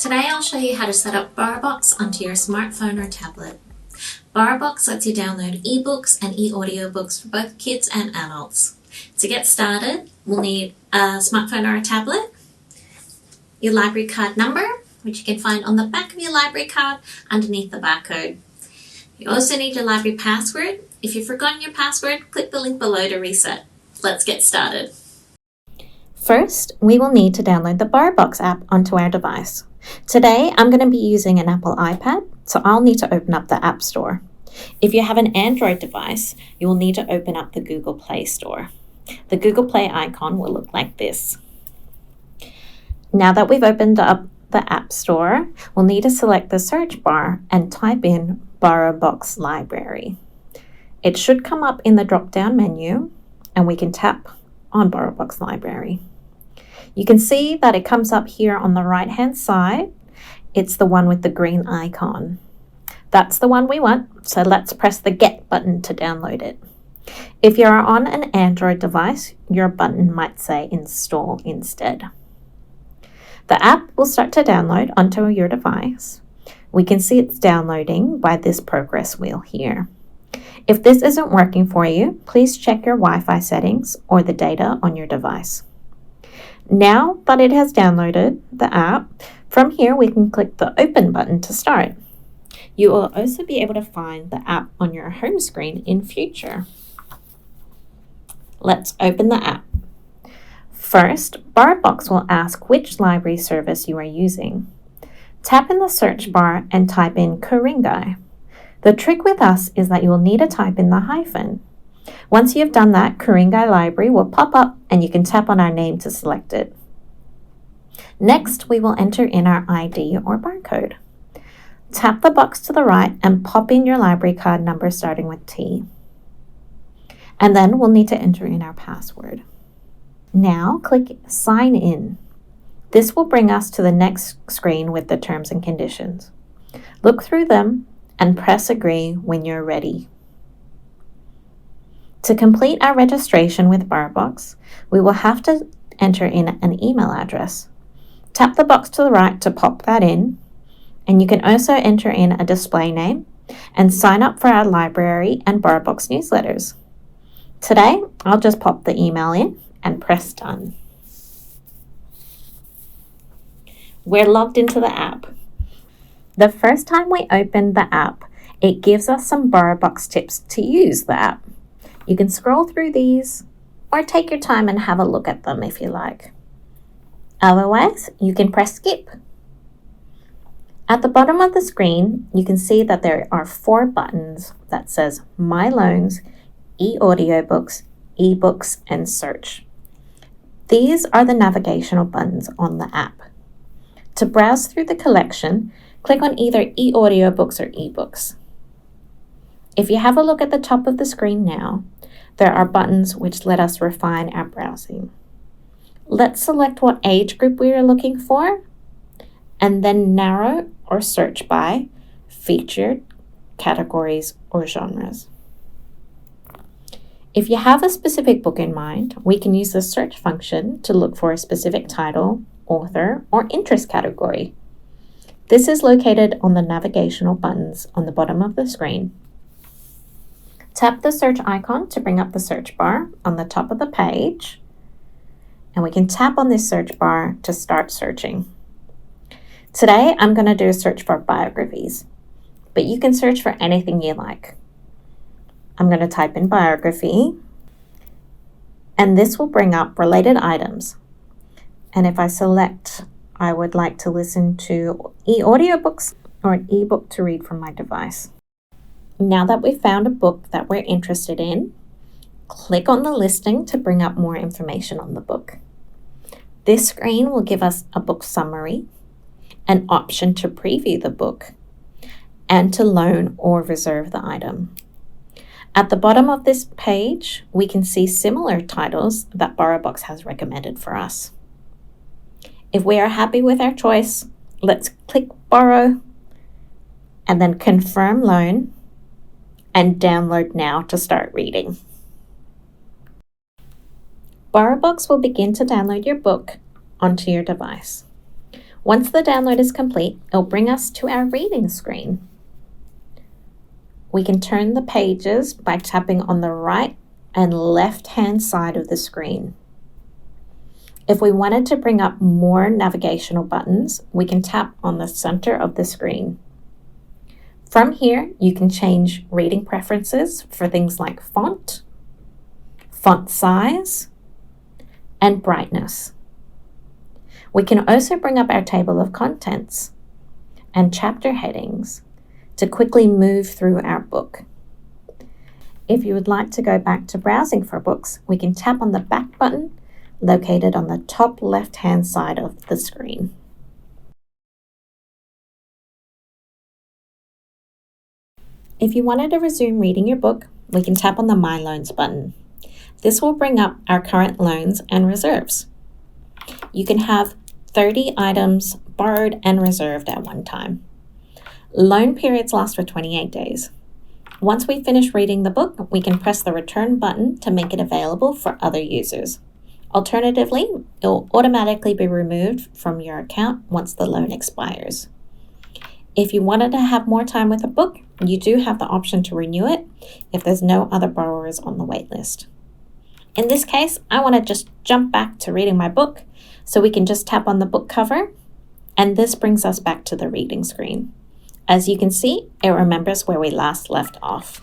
Today I'll show you how to set up BorrowBox onto your smartphone or tablet. BorrowBox lets you download ebooks and e-audiobooks for both kids and adults. To get started, we'll need a smartphone or a tablet, your library card number, which you can find on the back of your library card underneath the barcode. You also need your library password. If you've forgotten your password, click the link below to reset. Let's get started. First, we will need to download the BorrowBox app onto our device. Today, I'm going to be using an Apple iPad, so I'll need to open up the App Store. If you have an Android device, you will need to open up the Google Play Store. The Google Play icon will look like this. Now that we've opened up the App Store, we'll need to select the search bar and type in BorrowBox Library. It should come up in the drop-down menu, and we can tap on BorrowBox Library. You can see that it comes up here on the right-hand side. It's the one with the green icon. That's the one we want, so let's press the Get button to download it. If you're on an Android device, your button might say Install instead. The app will start to download onto your device. We can see it's downloading by this progress wheel here. If this isn't working for you, please check your Wi-Fi settings or the data on your device. Now that it has downloaded the app, from here we can click the Open button to start. You will also be able to find the app on your home screen in future. Let's open the app. First, BorrowBox will ask which library service you are using. Tap in the search bar and type in Ku-ring-gai. The trick with us is that you will need to type in the hyphen. Once you've done that, Ku-ring-gai Library will pop up and you can tap on our name to select it. Next, we will enter in our ID or barcode. Tap the box to the right and pop in your library card number starting with T. And then we'll need to enter in our password. Now click Sign In. This will bring us to the next screen with the terms and conditions. Look through them and press Agree when you're ready. To complete our registration with BorrowBox, we will have to enter in an email address. Tap the box to the right to pop that in, and you can also enter in a display name and sign up for our library and BorrowBox newsletters. Today, I'll just pop the email in and press Done. We're logged into the app. The first time we open the app, it gives us some BorrowBox tips to use the app. You can scroll through these or take your time and have a look at them if you like. Otherwise, you can press Skip. At the bottom of the screen, you can see that there are 4 buttons that says My Loans, e-audiobooks, ebooks, and Search. These are the navigational buttons on the app. To browse through the collection, click on either e-audiobooks or ebooks. If you have a look at the top of the screen now, there are buttons which let us refine our browsing. Let's select what age group we are looking for, and then narrow or search by featured, categories, or genres. If you have a specific book in mind, we can use the search function to look for a specific title, author, or interest category. This is located on the navigational buttons on the bottom of the screen. Tap the search icon to bring up the search bar on the top of the page, and we can tap on this search bar to start searching. Today, I'm going to do a search for biographies, but you can search for anything you like. I'm going to type in biography, and this will bring up related items. And if I select, I would like to listen to e-audiobooks or an ebook to read from my device. Now that we've found a book that we're interested in, click on the listing to bring up more information on the book. This screen will give us a book summary, an option to preview the book, and to loan or reserve the item. At the bottom of this page, we can see similar titles that BorrowBox has recommended for us. If we are happy with our choice, let's click Borrow and then Confirm Loan and Download Now to start reading. BorrowBox will begin to download your book onto your device. Once the download is complete, it'll bring us to our reading screen. We can turn the pages by tapping on the right and left-hand side of the screen. If we wanted to bring up more navigational buttons, we can tap on the center of the screen. From here, you can change reading preferences for things like font size, and brightness. We can also bring up our table of contents and chapter headings to quickly move through our book. If you would like to go back to browsing for books, we can tap on the back button located on the top left-hand side of the screen. If you wanted to resume reading your book, we can tap on the My Loans button. This will bring up our current loans and reserves. You can have 30 items borrowed and reserved at one time. Loan periods last for 28 days. Once we finish reading the book, we can press the return button to make it available for other users. Alternatively, it will automatically be removed from your account once the loan expires. If you wanted to have more time with a book, you do have the option to renew it if there's no other borrowers on the waitlist. In this case, I want to just jump back to reading my book, so we can just tap on the book cover, and this brings us back to the reading screen. As you can see, it remembers where we last left off.